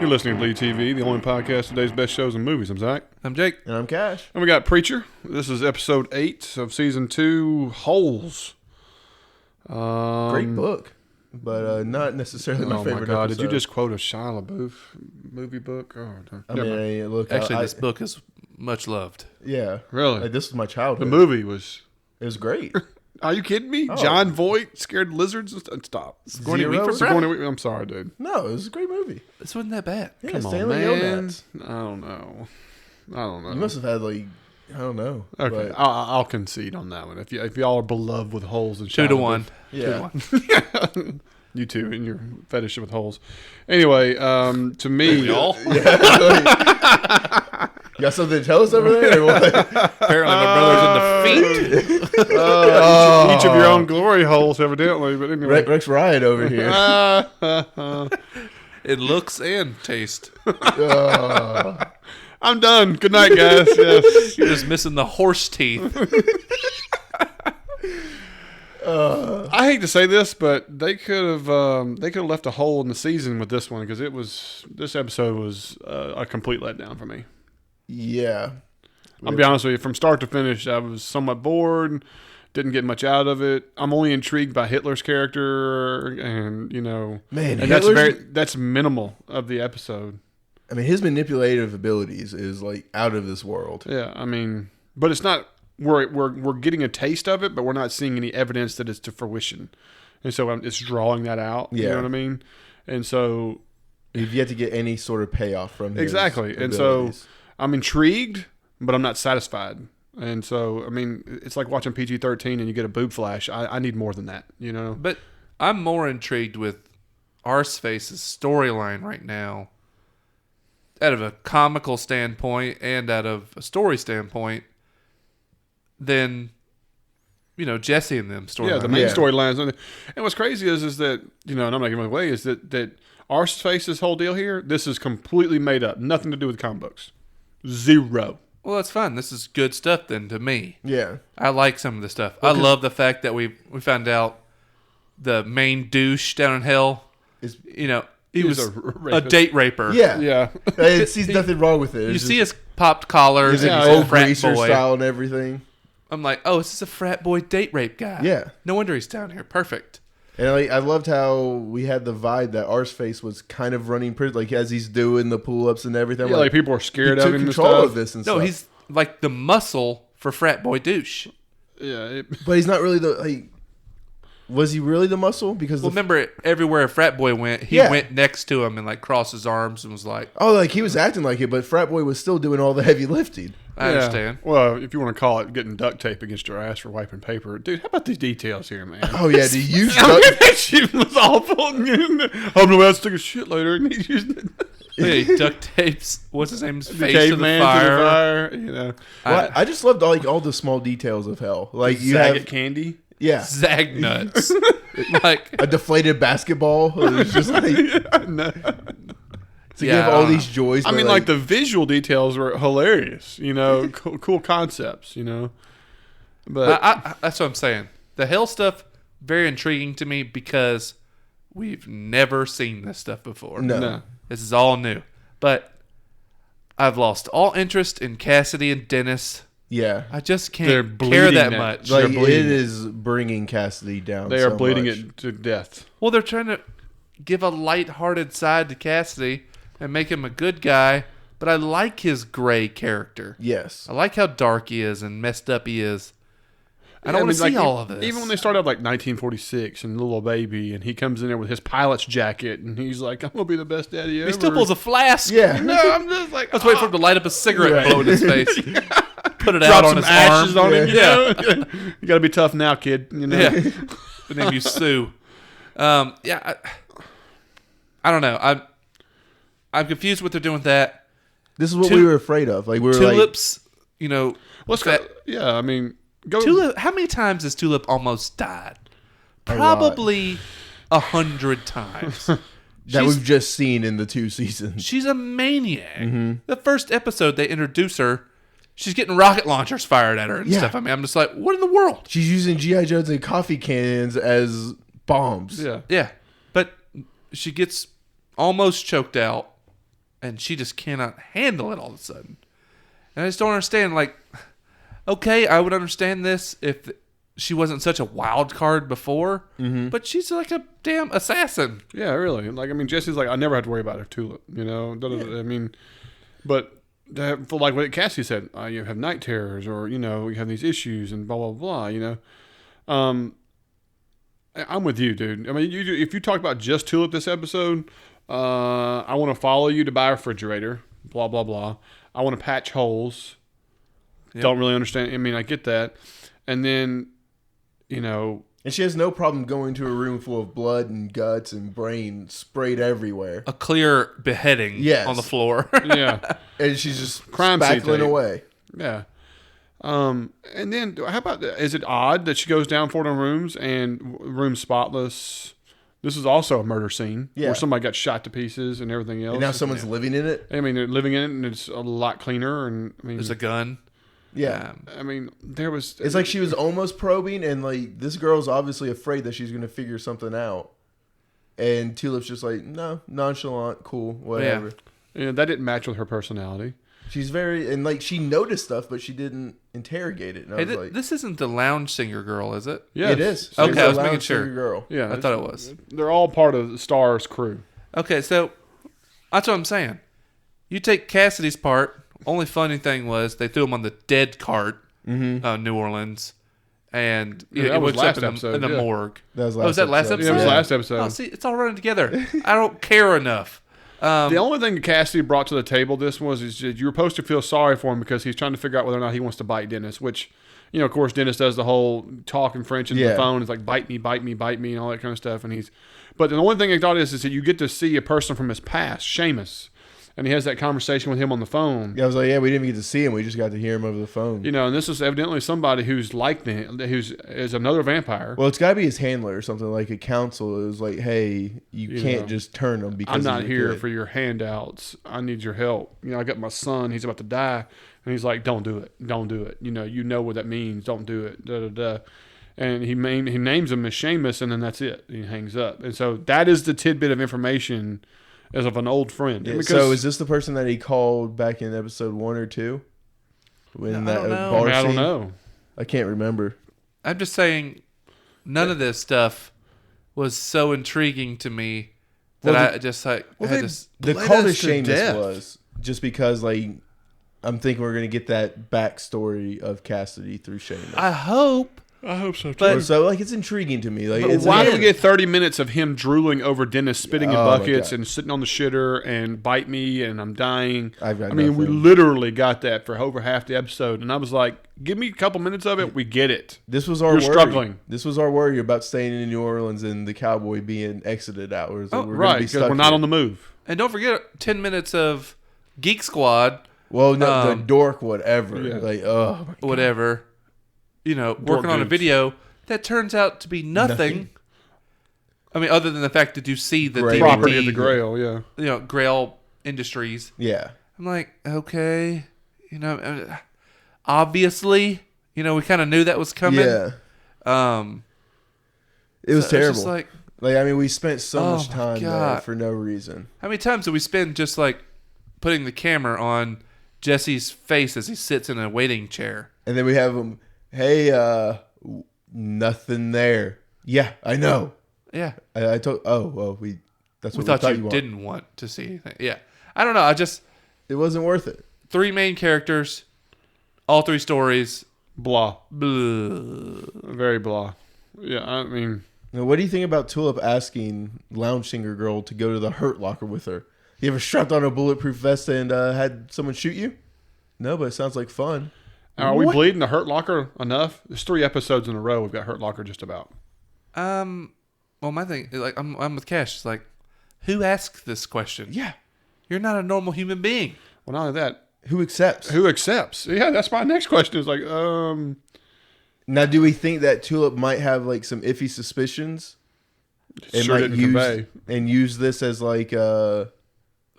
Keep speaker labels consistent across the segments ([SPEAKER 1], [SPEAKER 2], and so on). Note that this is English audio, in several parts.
[SPEAKER 1] You're listening to BleedTV, the only podcast of today's best shows and movies. I'm Zach.
[SPEAKER 2] I'm Jake.
[SPEAKER 3] And I'm Cash.
[SPEAKER 1] And we got Preacher. This is episode 8 of season 2, Holes.
[SPEAKER 3] Great book, but not necessarily my favorite.
[SPEAKER 1] Oh my God!
[SPEAKER 3] episode.
[SPEAKER 1] Did you just quote a Shia LaBeouf movie book? Oh,
[SPEAKER 3] I mean, look.
[SPEAKER 2] Actually, this book is much loved.
[SPEAKER 3] Yeah,
[SPEAKER 1] really?
[SPEAKER 3] Like, this was my childhood.
[SPEAKER 1] The movie was.
[SPEAKER 3] It was great.
[SPEAKER 1] Are you kidding me?
[SPEAKER 3] Oh.
[SPEAKER 1] John Voight scared lizards. Stop.
[SPEAKER 2] Sigourney
[SPEAKER 3] Zero?
[SPEAKER 2] Weaver,
[SPEAKER 1] Sigourney
[SPEAKER 2] bro.
[SPEAKER 1] Weaver- I'm sorry, dude.
[SPEAKER 3] No, it was a great movie.
[SPEAKER 2] This wasn't that bad.
[SPEAKER 3] Yeah,
[SPEAKER 1] Come on,
[SPEAKER 3] Stanley
[SPEAKER 1] man.
[SPEAKER 3] Yonats.
[SPEAKER 1] I don't know.
[SPEAKER 3] You must have had like I don't know.
[SPEAKER 1] Okay,
[SPEAKER 3] but,
[SPEAKER 1] I'll concede on that one. If y'all are beloved with holes and
[SPEAKER 2] 2-1.
[SPEAKER 3] yeah.
[SPEAKER 2] 2-1.
[SPEAKER 1] You too, and your fetish with holes. Anyway, to me,
[SPEAKER 2] Y'all?
[SPEAKER 3] You got something to tell us over there? Or what?
[SPEAKER 2] Apparently, my brother's in the feet.
[SPEAKER 1] each of your own glory holes, evidently. But anyway,
[SPEAKER 3] Rex Ryan over here.
[SPEAKER 2] In looks and taste.
[SPEAKER 1] I'm done. Good night, guys. Yes.
[SPEAKER 2] You're just missing the horse teeth.
[SPEAKER 1] I hate to say this, but they could have left a hole in the season with this one because this episode was a complete letdown for me.
[SPEAKER 3] Yeah.
[SPEAKER 1] I'll be honest with you. From start to finish, I was somewhat bored. Didn't get much out of it. I'm only intrigued by Hitler's character, and
[SPEAKER 3] Man,
[SPEAKER 1] and that's minimal of the episode.
[SPEAKER 3] I mean, his manipulative abilities is like out of this world.
[SPEAKER 1] Yeah, I mean, but it's not. We're getting a taste of it, but we're not seeing any evidence that it's to fruition, and so it's drawing that out.
[SPEAKER 3] Yeah.
[SPEAKER 1] You know what I mean? And so
[SPEAKER 3] You've yet to get any sort of payoff from his
[SPEAKER 1] exactly, and
[SPEAKER 3] abilities.
[SPEAKER 1] so I'm intrigued, but I'm not satisfied. And so, I mean, it's like watching PG-13 and you get a boob flash. I need more than that, you know?
[SPEAKER 2] But I'm more intrigued with Arseface's storyline right now, out of a comical standpoint and out of a story standpoint, than Jesse and them storyline.
[SPEAKER 1] Yeah, the main storylines. And what's crazy is that, and I'm not giving it away, is that Arseface's whole deal here, this is completely made up. Nothing to do with comic books. Zero.
[SPEAKER 2] Well, that's fine. This is good stuff then to me.
[SPEAKER 3] Yeah.
[SPEAKER 2] I like some of the stuff. I love the fact that we found out the main douche down in hell, he was a date raper.
[SPEAKER 3] Yeah.
[SPEAKER 1] Yeah.
[SPEAKER 3] It sees nothing wrong with it.
[SPEAKER 2] You see his popped collar,
[SPEAKER 3] his
[SPEAKER 2] his
[SPEAKER 3] old
[SPEAKER 2] frat
[SPEAKER 3] greaser
[SPEAKER 2] boy.
[SPEAKER 3] style and everything.
[SPEAKER 2] I'm like, oh, this is a frat boy date rape guy.
[SPEAKER 3] Yeah.
[SPEAKER 2] No wonder he's down here. Perfect.
[SPEAKER 3] And I loved how we had the vibe that Arseface was kind of running pretty, like as he's doing the pull-ups and everything.
[SPEAKER 1] Yeah, like people are scared
[SPEAKER 3] he
[SPEAKER 1] of
[SPEAKER 3] took
[SPEAKER 1] him and
[SPEAKER 3] control
[SPEAKER 1] stuff.
[SPEAKER 3] of this and
[SPEAKER 2] No,
[SPEAKER 3] stuff.
[SPEAKER 2] he's like the muscle for frat boy douche.
[SPEAKER 1] Yeah.
[SPEAKER 3] But he's not really was he really the muscle? Because
[SPEAKER 2] Well, remember, everywhere a frat boy went, he went next to him and like crossed his arms and was like,
[SPEAKER 3] he was acting like it, but Frat Boy was still doing all the heavy lifting.
[SPEAKER 2] I understand.
[SPEAKER 1] Well, if you want to call it getting duct tape against your ass for wiping paper. Dude, how about these details here, man?
[SPEAKER 3] Oh yeah, do you use
[SPEAKER 1] That shit was awful. I'm going to take a shit later. And he's using it.
[SPEAKER 2] Yeah, he duct tapes, what's his name's face to the
[SPEAKER 1] Caveman
[SPEAKER 2] fire.
[SPEAKER 1] to the fire.
[SPEAKER 3] Well, I just loved all the small details of hell. Like you
[SPEAKER 1] Zagat
[SPEAKER 3] have
[SPEAKER 1] candy.
[SPEAKER 3] yeah,
[SPEAKER 2] Zag nuts. Like,
[SPEAKER 3] a deflated basketball. It was just like
[SPEAKER 1] No.
[SPEAKER 3] to give all these joys.
[SPEAKER 1] I
[SPEAKER 3] but,
[SPEAKER 1] mean, like the visual details were hilarious. Cool concepts. But
[SPEAKER 2] that's what I'm saying. The hell stuff, very intriguing to me because we've never seen this stuff before.
[SPEAKER 3] No.
[SPEAKER 2] This is all new. But I've lost all interest in Cassidy and Dennis.
[SPEAKER 3] yeah,
[SPEAKER 2] I just
[SPEAKER 1] They're
[SPEAKER 2] can't
[SPEAKER 1] bleeding
[SPEAKER 2] care that
[SPEAKER 1] it.
[SPEAKER 2] much.
[SPEAKER 1] Like-
[SPEAKER 3] like
[SPEAKER 1] bleeding
[SPEAKER 3] it
[SPEAKER 1] it.
[SPEAKER 3] is bringing Cassidy down.
[SPEAKER 1] they are
[SPEAKER 3] so
[SPEAKER 1] bleeding
[SPEAKER 3] much.
[SPEAKER 1] it to death.
[SPEAKER 2] Well, they're trying to give a lighthearted side to Cassidy and make him a good guy, but I like his gray character.
[SPEAKER 3] Yes,
[SPEAKER 2] I like how dark he is and messed up he is. I don't want to see all of this.
[SPEAKER 1] Even when they start out like 1946 and little baby, and he comes in there with his pilot's jacket, and he's like, "I'm gonna be the best daddy ever."
[SPEAKER 2] He still pulls a flask.
[SPEAKER 3] yeah.
[SPEAKER 1] No, I'm just like,
[SPEAKER 2] I was waiting for him to light up a cigarette and blow in his face. Put it
[SPEAKER 1] drop
[SPEAKER 2] out on
[SPEAKER 1] some
[SPEAKER 2] his
[SPEAKER 1] ashes
[SPEAKER 2] arm.
[SPEAKER 1] on him.
[SPEAKER 2] Yeah.
[SPEAKER 1] You gotta be tough now, kid.
[SPEAKER 2] Yeah. The name you Sue. I don't know. I'm confused what they're doing with that.
[SPEAKER 3] This is what we were afraid of. Like we were
[SPEAKER 2] Tulip's,
[SPEAKER 1] Let's go. Yeah, I mean, go.
[SPEAKER 2] Tulip. How many times has Tulip almost died? Probably 100 times.
[SPEAKER 3] that
[SPEAKER 2] She's-
[SPEAKER 3] we've just seen in the 2 seasons.
[SPEAKER 2] She's a maniac. The first episode, they introduce her. She's getting rocket launchers fired at her and stuff. I mean, I'm just like, what in the world?
[SPEAKER 3] She's using G.I. Joes and coffee cans as bombs.
[SPEAKER 1] Yeah.
[SPEAKER 2] Yeah. But she gets almost choked out. and she just cannot handle it all of a sudden. And I just don't understand. Like, okay, I would understand this if she wasn't such a wild card before, but she's like a damn assassin.
[SPEAKER 1] Yeah, really. Like, I mean, Jesse's like, I never have to worry about her Tulip, you know? I mean, but for like what Cassidy said, you have night terrors or, you know, you have these issues and blah, blah, blah, you know? I'm with you, dude. I mean, if you talk about just Tulip this episode, I want to follow you to buy a refrigerator, blah, blah, blah. I want to patch holes. Yep. Don't really understand. I mean, I get that. And then, you know.
[SPEAKER 3] And she has no problem going to a room full of blood and guts and brain sprayed everywhere.
[SPEAKER 2] A clear beheading on the floor.
[SPEAKER 1] Yeah.
[SPEAKER 3] And she's just
[SPEAKER 1] crime
[SPEAKER 3] spackling away.
[SPEAKER 1] Yeah. And then, how about, is it odd that she goes down 14 rooms and room spotless? This is also a murder scene where somebody got shot to pieces and everything else.
[SPEAKER 3] And now someone's living in it?
[SPEAKER 1] I mean, they're living in it and it's a lot cleaner. And I mean,
[SPEAKER 2] there's a gun.
[SPEAKER 3] Yeah.
[SPEAKER 1] I mean, there was...
[SPEAKER 3] It's like she was almost probing, and like this girl's obviously afraid that she's going to figure something out. And Tulip's just like, no, nonchalant, cool, whatever.
[SPEAKER 1] Yeah, that didn't match with her personality.
[SPEAKER 3] She's very... And like, she noticed stuff, but she didn't interrogate it. And I was like...
[SPEAKER 2] This isn't the lounge singer girl, is it?
[SPEAKER 1] Yeah,
[SPEAKER 3] it is.
[SPEAKER 2] Okay, I was making sure.
[SPEAKER 3] Girl.
[SPEAKER 1] Yeah,
[SPEAKER 2] I thought it was.
[SPEAKER 1] They're all part of the Star's crew.
[SPEAKER 2] Okay, so that's what I'm saying. You take Cassidy's part... Only funny thing was they threw him on the dead cart, New Orleans, and
[SPEAKER 1] that was last
[SPEAKER 2] in
[SPEAKER 1] episode,
[SPEAKER 2] the morgue.
[SPEAKER 3] That was last
[SPEAKER 2] was that last episode?
[SPEAKER 1] Yeah, it was last episode.
[SPEAKER 2] Oh, see, it's all running together. I don't care enough.
[SPEAKER 1] The only thing that Cassidy brought to the table is that you were supposed to feel sorry for him because he's trying to figure out whether or not he wants to bite Dennis, which, you know, of course, Dennis does the whole talking French into the phone. It's like, bite me, bite me, bite me, and all that kind of stuff. But the only thing I thought is that you get to see a person from his past, Seamus. And he has that conversation with him on the phone.
[SPEAKER 3] Yeah, I was like, we didn't get to see him. We just got to hear him over the phone.
[SPEAKER 1] You know, and this is evidently somebody who's like him, is another vampire.
[SPEAKER 3] Well, it's got to be his handler or something, like a counsel. It was like, hey, you can't just turn him because
[SPEAKER 1] I'm not here for your handouts. I need your help. You know, I got my son. He's about to die. And he's like, don't do it. Don't do it. You know what that means. Don't do it. Da, da, da. And he names him as Seamus, and then that's it. He hangs up. And so that is the tidbit of information as of an old friend.
[SPEAKER 3] Yeah, so is this the person that he called back in episode 1 or 2? When
[SPEAKER 2] I don't know.
[SPEAKER 3] bar
[SPEAKER 1] I don't
[SPEAKER 3] scene?
[SPEAKER 1] know.
[SPEAKER 3] I can't remember.
[SPEAKER 2] I'm just saying, none of this stuff was so intriguing to me that I just like had to.
[SPEAKER 3] The call to Seamus was just because, like, I'm thinking we're gonna get that backstory of Cassidy through Seamus.
[SPEAKER 2] I hope
[SPEAKER 1] so too.
[SPEAKER 2] But-
[SPEAKER 3] So like, it's intriguing to me. Like,
[SPEAKER 1] But
[SPEAKER 3] it's
[SPEAKER 1] why do
[SPEAKER 3] again-
[SPEAKER 1] we get 30 minutes of him drooling over Dennis, spitting in
[SPEAKER 3] Oh, my
[SPEAKER 1] buckets
[SPEAKER 3] God.
[SPEAKER 1] and sitting on the shitter and bite me and I'm dying?
[SPEAKER 3] I've got
[SPEAKER 1] I mean, we
[SPEAKER 3] nothing.
[SPEAKER 1] literally got that for over half the episode. And I was like, give me a couple minutes of it. We get it.
[SPEAKER 3] This was our
[SPEAKER 1] You're
[SPEAKER 3] worry.
[SPEAKER 1] struggling.
[SPEAKER 3] This was our worry about staying in New Orleans and the cowboy being exited out. We're gonna
[SPEAKER 1] Right,
[SPEAKER 3] be
[SPEAKER 1] because
[SPEAKER 3] stuck
[SPEAKER 1] we're not
[SPEAKER 3] here.
[SPEAKER 1] on the move.
[SPEAKER 2] And don't forget 10 minutes of Geek Squad,
[SPEAKER 3] Well, no, the dork, whatever.
[SPEAKER 1] Yeah.
[SPEAKER 3] Like, oh, my
[SPEAKER 2] whatever, working on a
[SPEAKER 1] dudes.
[SPEAKER 2] video that turns out to be nothing. I mean, other than the fact that you see the
[SPEAKER 3] Grail.
[SPEAKER 2] DVD,
[SPEAKER 1] Property of the Grail, yeah.
[SPEAKER 2] Grail Industries.
[SPEAKER 3] yeah.
[SPEAKER 2] I'm like, okay, obviously, we kind of knew that was coming.
[SPEAKER 3] Yeah. It was
[SPEAKER 2] So
[SPEAKER 3] terrible.
[SPEAKER 2] just like,
[SPEAKER 3] I mean, we spent so
[SPEAKER 2] Oh
[SPEAKER 3] much
[SPEAKER 2] my
[SPEAKER 3] time there
[SPEAKER 2] God.
[SPEAKER 3] for no reason.
[SPEAKER 2] how many times did we spend just like putting the camera on Jesse's face as he sits in a waiting chair?
[SPEAKER 3] And then we have him, hey, nothing there. Yeah, I know.
[SPEAKER 2] Yeah.
[SPEAKER 3] I told, that's
[SPEAKER 2] We
[SPEAKER 3] what
[SPEAKER 2] thought you
[SPEAKER 3] want.
[SPEAKER 2] didn't want to see anything. Yeah. I don't know.
[SPEAKER 3] It wasn't worth it.
[SPEAKER 2] 3 main characters, all 3 stories.
[SPEAKER 1] Blah.
[SPEAKER 2] Blah.
[SPEAKER 1] Very blah. Yeah, I mean...
[SPEAKER 3] Now, what do you think about Tulip asking Lounge Singer Girl to go to the Hurt Locker with her? You ever strapped on a bulletproof vest and had someone shoot you? No, but it sounds like fun.
[SPEAKER 1] Are we bleeding the Hurt Locker enough? There's 3 episodes in a row we've got Hurt Locker just about.
[SPEAKER 2] Well, my thing, like, I'm with Cash. It's like, who asked this question?
[SPEAKER 3] Yeah.
[SPEAKER 2] You're not a normal human being.
[SPEAKER 1] Well, not only that,
[SPEAKER 3] Who accepts?
[SPEAKER 1] who accepts? Yeah, that's my next question. Is like,
[SPEAKER 3] Now, do we think that Tulip might have like some iffy suspicions? And
[SPEAKER 1] sure
[SPEAKER 3] might
[SPEAKER 1] didn't convey.
[SPEAKER 3] use this as like
[SPEAKER 2] But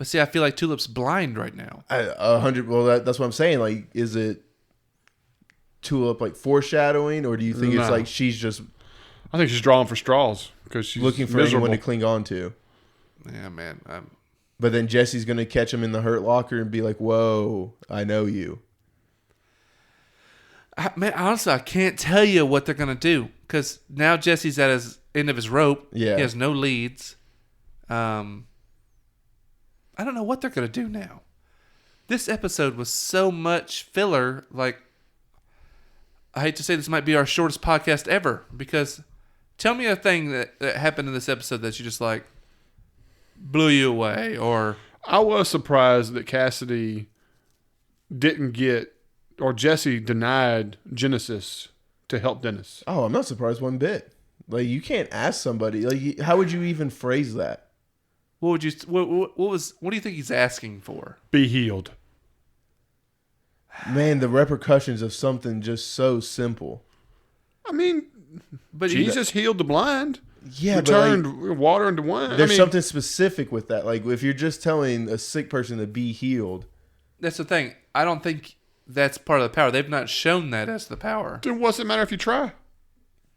[SPEAKER 2] see, I feel like Tulip's blind right now.
[SPEAKER 3] 100. Well, that's what I'm saying. Like, is it Tulip like foreshadowing, or do you think it's
[SPEAKER 1] No.
[SPEAKER 3] like she's just
[SPEAKER 1] I think she's drawing for straws because she's
[SPEAKER 3] looking for
[SPEAKER 1] miserable.
[SPEAKER 3] anyone to cling on to?
[SPEAKER 2] Yeah, man.
[SPEAKER 3] But then Jesse's going to catch him in the Hurt Locker and be like, whoa, I know you.
[SPEAKER 2] Man, honestly, I can't tell you what they're going to do. Because now Jesse's at his end of his rope.
[SPEAKER 3] Yeah.
[SPEAKER 2] He has no leads. I don't know what they're going to do now. This episode was so much filler. Like, I hate to say this might be our shortest podcast ever. Because tell me a thing that happened in this episode that you just like blew you away. Or
[SPEAKER 1] I was surprised that Cassidy didn't get, or Jesse denied Genesis to help Dennis.
[SPEAKER 3] Oh, I'm not surprised one bit. Like, you can't ask somebody. Like, how would you even phrase that?
[SPEAKER 2] what would you? What do you think he's asking for?
[SPEAKER 1] Be healed.
[SPEAKER 3] Man, the repercussions of something just so simple.
[SPEAKER 1] I mean,
[SPEAKER 2] But
[SPEAKER 1] Jesus healed the blind.
[SPEAKER 3] Yeah,
[SPEAKER 1] Returned water into wine.
[SPEAKER 3] There's something specific with that. Like, if you're just telling a sick person to be healed.
[SPEAKER 2] That's the thing. I don't think that's part of the power. They've not shown that as the power.
[SPEAKER 1] Then what's it matter if you try?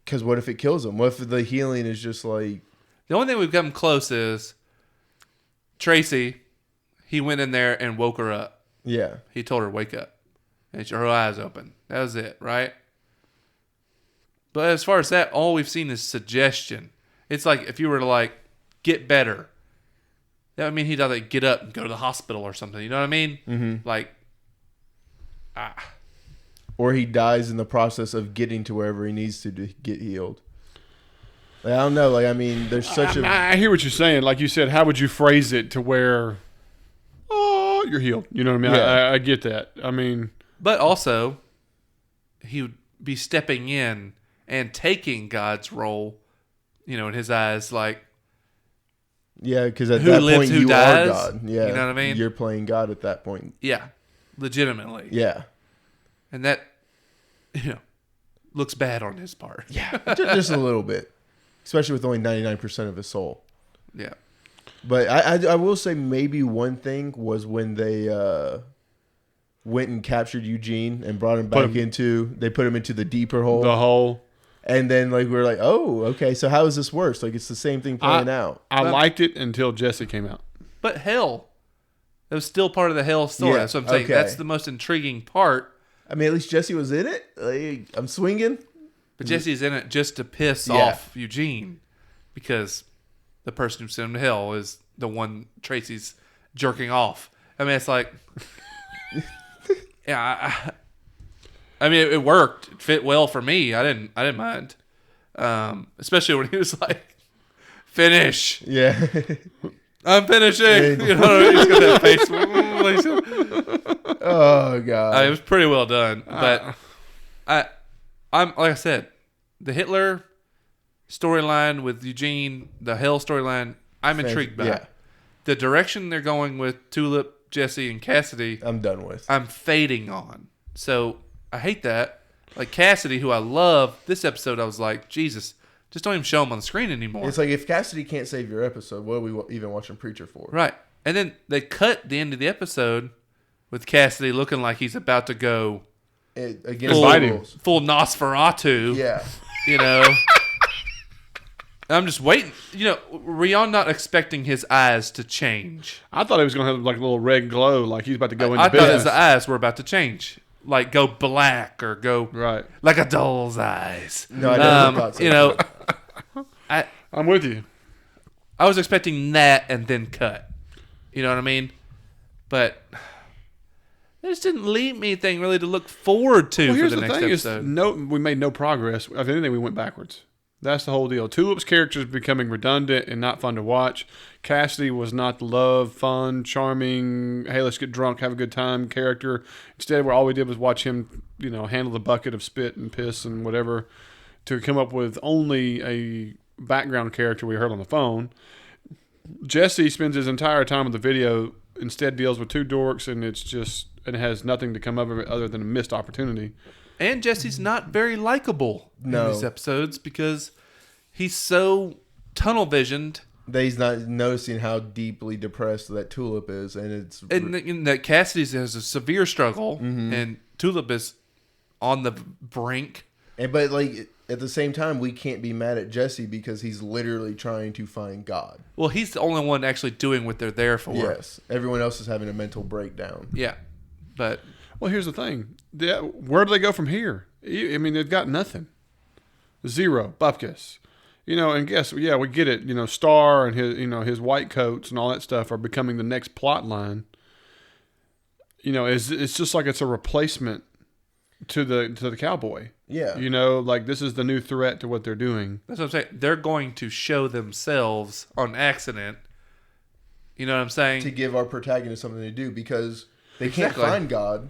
[SPEAKER 3] Because what if it kills them? What if the healing is just like...
[SPEAKER 2] The only thing we've gotten close is Tracy. He went in there and woke her up.
[SPEAKER 3] Yeah.
[SPEAKER 2] He told her, wake up. And her eyes open. That was it, right? But as far as that, all we've seen is suggestion. It's like if you were to, like, get better. That would mean he'd either get up and go to the hospital or something. You know what I mean?
[SPEAKER 3] Mm-hmm.
[SPEAKER 2] Like,
[SPEAKER 3] Or he dies in the process of getting to wherever he needs to get healed. Like, I don't know. Like, I mean, there's such
[SPEAKER 1] I hear what you're saying. Like you said, how would you phrase it to where, oh, you're healed? You know what I mean?
[SPEAKER 3] Yeah.
[SPEAKER 1] I get that. I mean,
[SPEAKER 2] but also, he would be stepping in and taking God's role, you know, in his eyes, like,
[SPEAKER 3] Yeah, because at
[SPEAKER 2] Who
[SPEAKER 3] that
[SPEAKER 2] lives,
[SPEAKER 3] point
[SPEAKER 2] who
[SPEAKER 3] you
[SPEAKER 2] dies?
[SPEAKER 3] are God. Yeah,
[SPEAKER 2] You know what I mean?
[SPEAKER 3] You're playing God at that point.
[SPEAKER 2] yeah, legitimately.
[SPEAKER 3] Yeah,
[SPEAKER 2] And that, you know, looks bad on his part.
[SPEAKER 3] yeah, just a little bit, especially with only 99% of his soul.
[SPEAKER 2] Yeah.
[SPEAKER 3] But I will say maybe one thing was when they went and captured Eugene and brought him back they put him into the deeper hole.
[SPEAKER 1] the whole.
[SPEAKER 3] And then like we're like, oh, okay, so how is this worse? Like it's the same thing playing out.
[SPEAKER 1] I liked it until Jesse came out.
[SPEAKER 2] But hell, that was still part of the hell story.
[SPEAKER 3] Yeah,
[SPEAKER 2] That's what I'm saying.
[SPEAKER 3] okay.
[SPEAKER 2] That's the most intriguing part.
[SPEAKER 3] I mean, at least Jesse was in it. Like, I'm swinging.
[SPEAKER 2] But Jesse's in it just to piss
[SPEAKER 3] Yeah.
[SPEAKER 2] off Eugene, because the person who sent him to hell is the one Tracy's jerking off. I mean, it's like, yeah. I mean, it worked. It fit well for me. I didn't mind, especially when he was like, "Finish."
[SPEAKER 3] Yeah.
[SPEAKER 2] I'm finishing. You know, he's got that face.
[SPEAKER 3] Oh god.
[SPEAKER 2] It was pretty well done, but I'm like I said, the Hitler storyline with Eugene, the Hell storyline, I'm intrigued by.
[SPEAKER 3] Yeah.
[SPEAKER 2] The direction they're going with Tulip, Jesse, and Cassidy,
[SPEAKER 3] I'm done with.
[SPEAKER 2] I'm fading on. So I hate that. Like Cassidy, who I love, this episode I was like, Jesus, just don't even show him on the screen anymore.
[SPEAKER 3] It's like if Cassidy can't save your episode, what are we even watching Preacher for?
[SPEAKER 2] Right. And then they cut the end of the episode with Cassidy looking like he's about to go
[SPEAKER 3] Against
[SPEAKER 1] Invite
[SPEAKER 3] the
[SPEAKER 1] him.
[SPEAKER 3] rules.
[SPEAKER 2] full Nosferatu.
[SPEAKER 3] Yeah.
[SPEAKER 2] You know. I'm just waiting. You know, were y'all not expecting his eyes to change?
[SPEAKER 1] I thought he was going to have like a little red glow, like he's about to go into
[SPEAKER 2] I thought
[SPEAKER 1] business.
[SPEAKER 2] his eyes were about to change. Like go black or go
[SPEAKER 1] Right.
[SPEAKER 2] like a doll's eyes.
[SPEAKER 3] No, I never thought so.
[SPEAKER 2] You know,
[SPEAKER 1] I'm with you.
[SPEAKER 2] I was expecting that and then cut. You know what I mean? But it just didn't leave me anything really to look forward to
[SPEAKER 1] Well,
[SPEAKER 2] for
[SPEAKER 1] here's
[SPEAKER 2] the
[SPEAKER 1] the
[SPEAKER 2] next
[SPEAKER 1] thing:
[SPEAKER 2] episode.
[SPEAKER 1] we made no progress. If anything, we went backwards. That's the whole deal. Tulip's character is becoming redundant and not fun to watch. Cassidy was not the love, fun, charming, hey, let's get drunk, have a good time character. Instead, where all we did was watch him, you know, handle the bucket of spit and piss and whatever to come up with only a background character we heard on the phone. Jesse spends his entire time with the video, instead deals with two dorks, and it has nothing to come up of it other than a missed opportunity.
[SPEAKER 2] And Jesse's not very likable in these episodes because he's so tunnel visioned.
[SPEAKER 3] That he's not noticing how deeply depressed that Tulip is, and
[SPEAKER 2] that Cassidy has a severe struggle, and Tulip is on the brink.
[SPEAKER 3] But like at the same time, we can't be mad at Jesse because he's literally trying to find God.
[SPEAKER 2] Well, he's the only one actually doing what they're there for.
[SPEAKER 3] Yes. Everyone else is having a mental breakdown.
[SPEAKER 2] Yeah. But...
[SPEAKER 1] Well, here's the thing. Where do they go from here? I mean, they've got nothing. Zero. Bupkis. And guess, yeah, we get it. Star and his white coats and all that stuff are becoming the next plot line. It's just like it's a replacement to the cowboy.
[SPEAKER 3] Yeah.
[SPEAKER 1] Like this is the new threat to what they're doing.
[SPEAKER 2] That's what I'm saying. They're going to show themselves on accident. You know what I'm saying?
[SPEAKER 3] To give our protagonist something to do because they can't find God.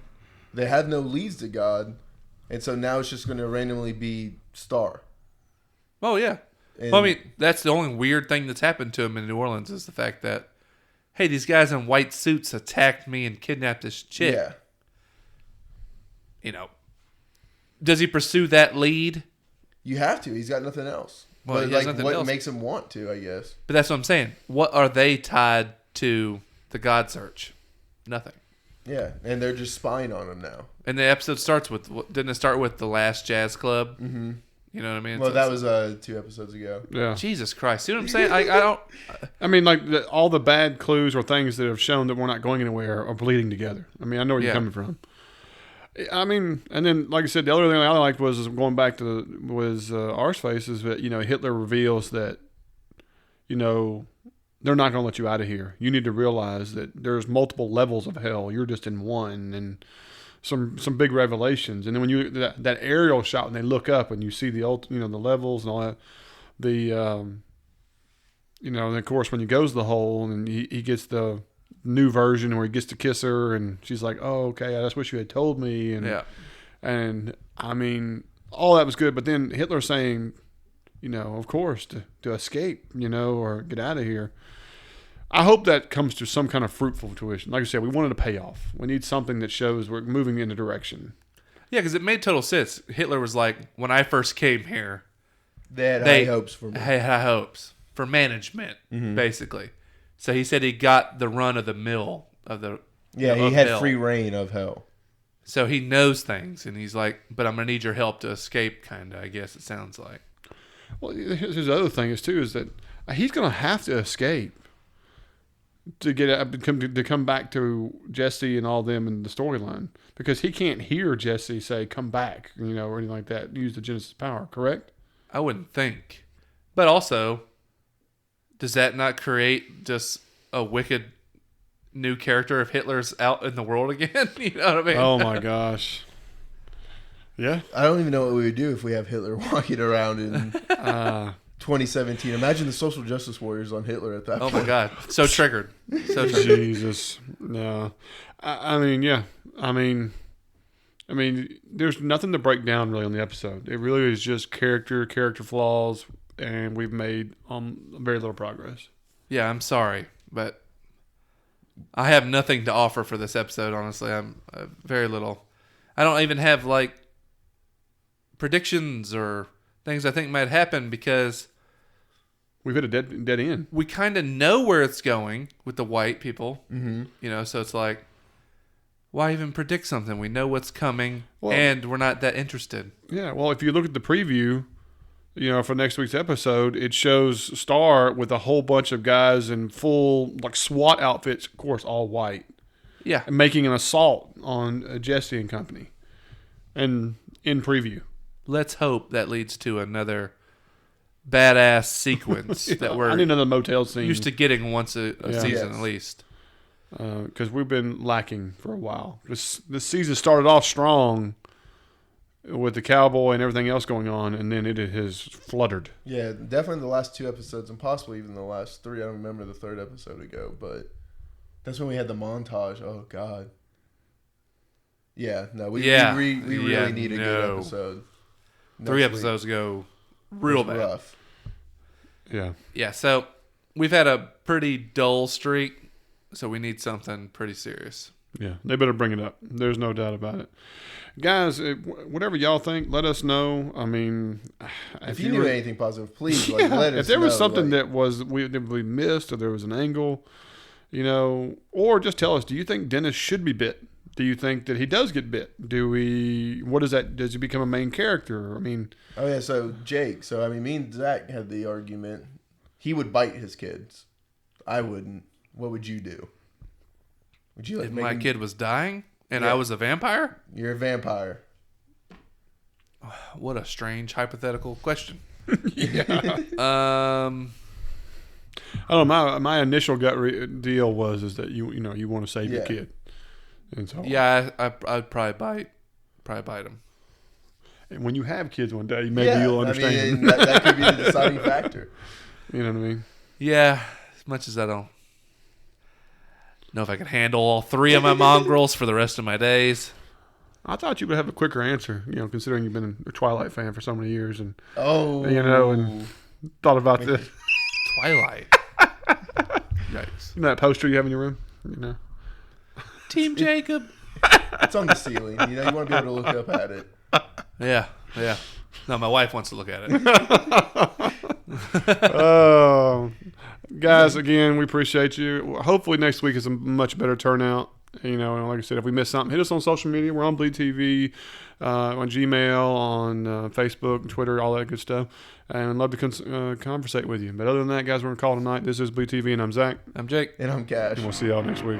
[SPEAKER 3] They have no leads to God. And so now it's just going to randomly be Star.
[SPEAKER 2] Oh, yeah. Well, I mean, that's the only weird thing that's happened to him in New Orleans is the fact that, hey, these guys in white suits attacked me and kidnapped this chick.
[SPEAKER 3] Yeah.
[SPEAKER 2] Does he pursue that lead?
[SPEAKER 3] You have to. He's got nothing else.
[SPEAKER 2] Well,
[SPEAKER 3] but
[SPEAKER 2] he has nothing else.
[SPEAKER 3] Makes him want to, I guess.
[SPEAKER 2] But that's what I'm saying. What are they tied to the God search? Nothing.
[SPEAKER 3] Yeah, and they're just spying on him now.
[SPEAKER 2] And the episode starts with, didn't it start with the last jazz club?
[SPEAKER 3] Mm-hmm.
[SPEAKER 2] You know what I mean?
[SPEAKER 3] Well, that was 2 episodes ago.
[SPEAKER 1] Yeah.
[SPEAKER 2] Jesus Christ. See what I'm saying? I don't...
[SPEAKER 1] I mean, like, all the bad clues or things that have shown that we're not going anywhere are bleeding together. I mean, I know where you're coming from. I mean, and then, like I said, the other thing I liked was going back to Arseface is that, Hitler reveals that, they're not going to let you out of here. You need to realize that there's multiple levels of hell. You're just in one, and some big revelations. And then when you that aerial shot, when they look up and you see the the levels and all that, and of course when he goes to the hole and he gets the new version where he gets to kiss her and she's like, "Oh, okay, I just wish you had told me." And I mean, all that was good, but then Hitler saying, of course to escape, or get out of here. I hope that comes to some kind of fruitful fruition. Like I said, we wanted a payoff. We need something that shows we're moving in a direction.
[SPEAKER 2] Yeah, because it made total sense. Hitler was like, when I first came here,
[SPEAKER 3] they had high hopes for me.
[SPEAKER 2] High hopes for management, basically. So he said he got the run of the mill of the
[SPEAKER 3] he had hell. Free reign of hell.
[SPEAKER 2] So he knows things, and he's like, but I'm gonna need your help to escape. Kind of, I guess it sounds like.
[SPEAKER 1] Well, here's the other thing is that he's gonna have to escape to come back to Jesse and all them in the storyline, because he can't hear Jesse say "come back," or anything like that. Use the Genesis power, correct?
[SPEAKER 2] I wouldn't think, but also, does that not create just a wicked new character if Hitler's out in the world again? You know what I mean?
[SPEAKER 1] Oh my gosh. Yeah.
[SPEAKER 3] I don't even know what we would do if we have Hitler walking around in 2017. Imagine the social justice warriors on Hitler at that point.
[SPEAKER 2] Oh my God. So triggered.
[SPEAKER 1] Jesus. No. I mean, yeah. I mean, there's nothing to break down really on the episode. It really is just character flaws, and we've made very little progress.
[SPEAKER 2] Yeah, I'm sorry, but I have nothing to offer for this episode, honestly. I'm very little. I don't even have, predictions or things I think might happen because
[SPEAKER 1] we've hit a dead end.
[SPEAKER 2] We kind of know where it's going with the white people. Mm-hmm. So it's like, why even predict something? We know what's coming, and we're not that interested.
[SPEAKER 1] Yeah, well, if you look at the preview, for next week's episode, it shows Star with a whole bunch of guys in full SWAT outfits, of course, all white.
[SPEAKER 2] Yeah.
[SPEAKER 1] And making an assault on Jesse and company. And in preview.
[SPEAKER 2] Let's hope that leads to another badass sequence that we're
[SPEAKER 1] I need another motel scene.
[SPEAKER 2] Used to getting once a season at least.
[SPEAKER 1] Because we've been lacking for a while. This season started off strong with the cowboy and everything else going on, and then it has fluttered.
[SPEAKER 3] Yeah, definitely the last 2 episodes, and possibly even the last 3. I don't remember the 3rd episode ago, but that's when we had the montage. Oh God. Yeah, no, we really need a good episode.
[SPEAKER 2] 3 episodes ago, real bad.
[SPEAKER 3] Rough.
[SPEAKER 1] Yeah.
[SPEAKER 2] Yeah, so we've had a pretty dull streak, so we need something pretty serious.
[SPEAKER 1] Yeah, they better bring it up. There's no doubt about it. Guys, whatever y'all think, let us know. I mean,
[SPEAKER 3] if you knew anything positive, please let us know.
[SPEAKER 1] If there was something that we missed, or there was an angle, or just tell us, do you think Dennis should be bit? Do you think that he does get bit? What is that? Does he become a main character? I mean,
[SPEAKER 3] oh yeah. So Jake. So I mean, me and Zach had the argument. He would bite his kids. I wouldn't. What would you do? Would you
[SPEAKER 2] if my kid was dying and I was a vampire?
[SPEAKER 3] You're a vampire.
[SPEAKER 2] What a strange hypothetical question.
[SPEAKER 1] Yeah. I don't know. My initial gut deal was that you want to save your kid, and so
[SPEAKER 2] I'd probably bite him.
[SPEAKER 1] And when you have kids one day, maybe you'll understand.
[SPEAKER 3] I mean, that could be the deciding factor.
[SPEAKER 1] You know what I mean?
[SPEAKER 2] Yeah, as much as I don't know if I could handle all 3 of my mongrels for the rest of my days.
[SPEAKER 1] I thought you would have a quicker answer, considering you've been a Twilight fan for so many years, and and thought about this.
[SPEAKER 2] Twilight. Yikes!
[SPEAKER 1] You know that poster you have in your room?
[SPEAKER 2] Team Jacob.
[SPEAKER 3] It's on the ceiling. You want to be able to look up at it.
[SPEAKER 2] Yeah. No, my wife wants to look at it.
[SPEAKER 1] Oh, guys! Again, we appreciate you. Hopefully, next week is a much better turnout. And like I said, if we missed something, hit us on social media. We're on BleedTV, on Gmail, on Facebook, Twitter, all that good stuff. And I'd love to conversate with you. But other than that, guys, we're going to call tonight. This is BleedTV, and I'm Zach.
[SPEAKER 2] I'm Jake.
[SPEAKER 3] And I'm Cash.
[SPEAKER 1] And we'll see y'all next week.